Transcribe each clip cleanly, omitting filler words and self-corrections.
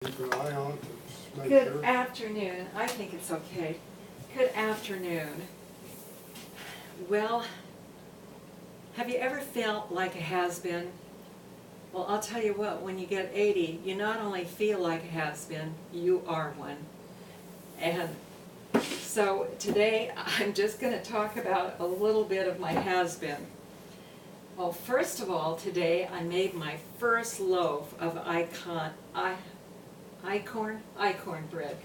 Keep an eye on it, to make Good sure. afternoon. I think it's okay. Good afternoon. Well, have you ever felt like a has-been? Well, I'll tell you what, when you get 80, you not only feel like a has-been, you are one. And so today, I'm just going to talk about a little bit of my has-been. Well, first of all, today I made my first loaf of acorn bread.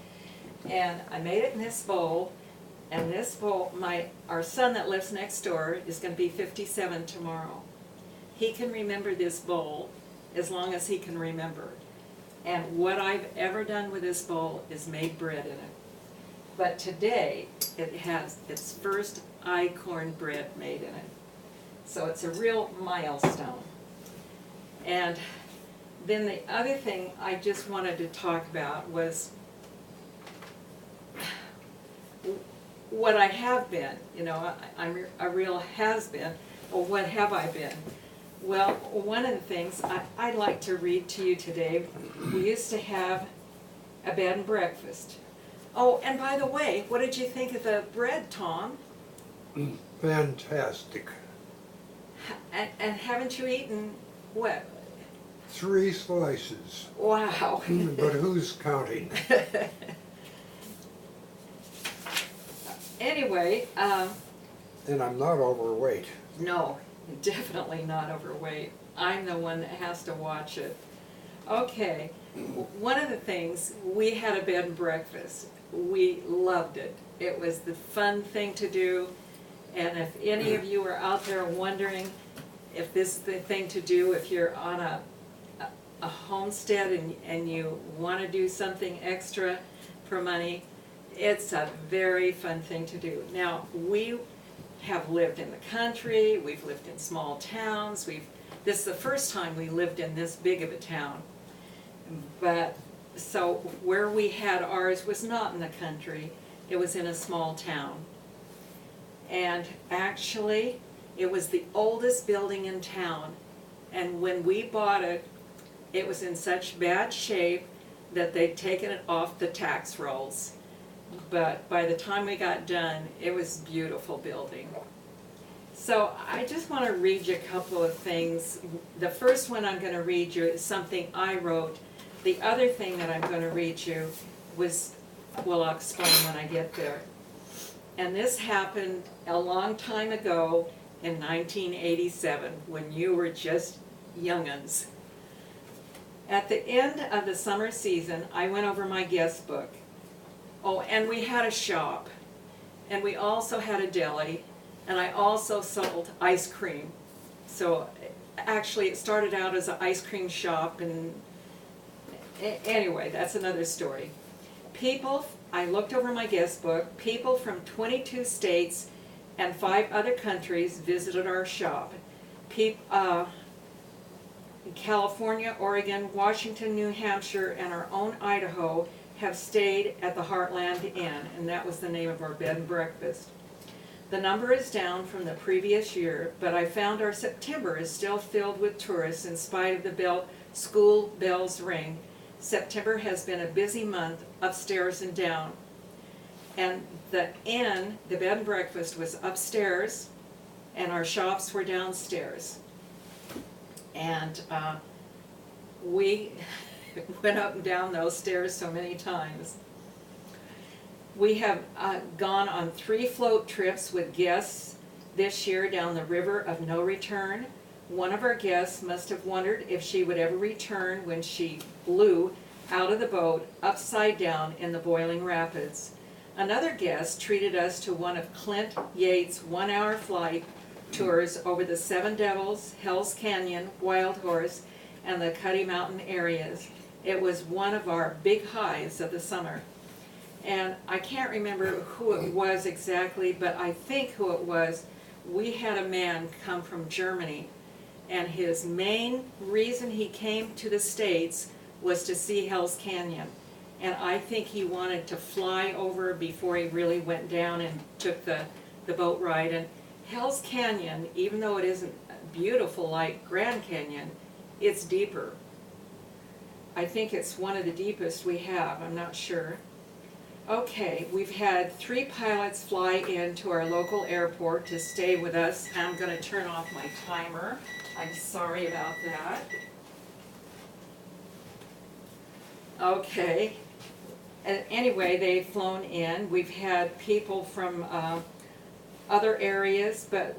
And I made it in this bowl, and this bowl, our son that lives next door is going to be 57 tomorrow. He can remember this bowl as long as he can remember. And what I've ever done with this bowl is made bread in it. But today, it has its first acorn bread made in it. So it's a real milestone. And then the other thing I just wanted to talk about was what I have been. You know, I'm a real has-been. Or what have I been? Well, one of the things I'd like to read to you today, we used to have a bed and breakfast. Oh, and by the way, what did you think of the bread, Tom? Fantastic. And haven't you eaten what? 3 slices. Wow. But who's counting? Anyway, And I'm not overweight. no, definitely not overweight. I'm the one that has to watch it. Okay, one of the things, we had a bed and breakfast. We loved it. It was the fun thing to do. And if any of you are out there wondering if this is the thing to do, if you're on a homestead and you want to do something extra for money, it's a very fun thing to do. Now, we have lived in the country, we've lived in small towns, this is the first time we lived in this big of a town. But, so where we had ours was not in the country, it was in a small town. And actually, it was the oldest building in town. And when we bought it, it was in such bad shape that they'd taken it off the tax rolls. But by the time we got done, it was a beautiful building. So I just want to read you a couple of things. The first one I'm going to read you is something I wrote. The other thing that I'm going to read you was, well, I'll explain when I get there. And this happened a long time ago in 1987, when you were just young'uns. At the end of the summer season, I went over my guest book. Oh, and we had a shop, and we also had a deli, and I also sold ice cream. So actually it started out as an ice cream shop, and anyway, that's another story. I looked over my guest book, people from 22 states and 5 other countries visited our shop. California, Oregon, Washington, New Hampshire, and our own Idaho have stayed at the Heartland Inn, and that was the name of our bed and breakfast. The number is down from the previous year, but I found our September is still filled with tourists in spite of the school bells ring. September has been a busy month, upstairs and down. And the inn, the bed and breakfast, was upstairs, and our shops were downstairs. And we went up and down those stairs so many times. We have gone on 3 float trips with guests this year down the river of no return. One of our guests must have wondered if she would ever return when she blew out of the boat upside down in the boiling rapids. Another guest treated us to one of Clint Yates' 1-hour flight tours over the Seven Devils, Hell's Canyon, Wild Horse, and the Cuddy Mountain areas. It was one of our big highs of the summer. And I can't remember who it was exactly, but I think who it was. We had a man come from Germany, and his main reason he came to the States was to see Hell's Canyon. And I think he wanted to fly over before he really went down and took the boat ride. And Hell's Canyon, even though it isn't beautiful like Grand Canyon, it's deeper. I think it's one of the deepest we have, I'm not sure. Okay, we've had 3 pilots fly into our local airport to stay with us. I'm gonna turn off my timer. I'm sorry about that. Okay, and anyway, they've flown in. We've had people from other areas, but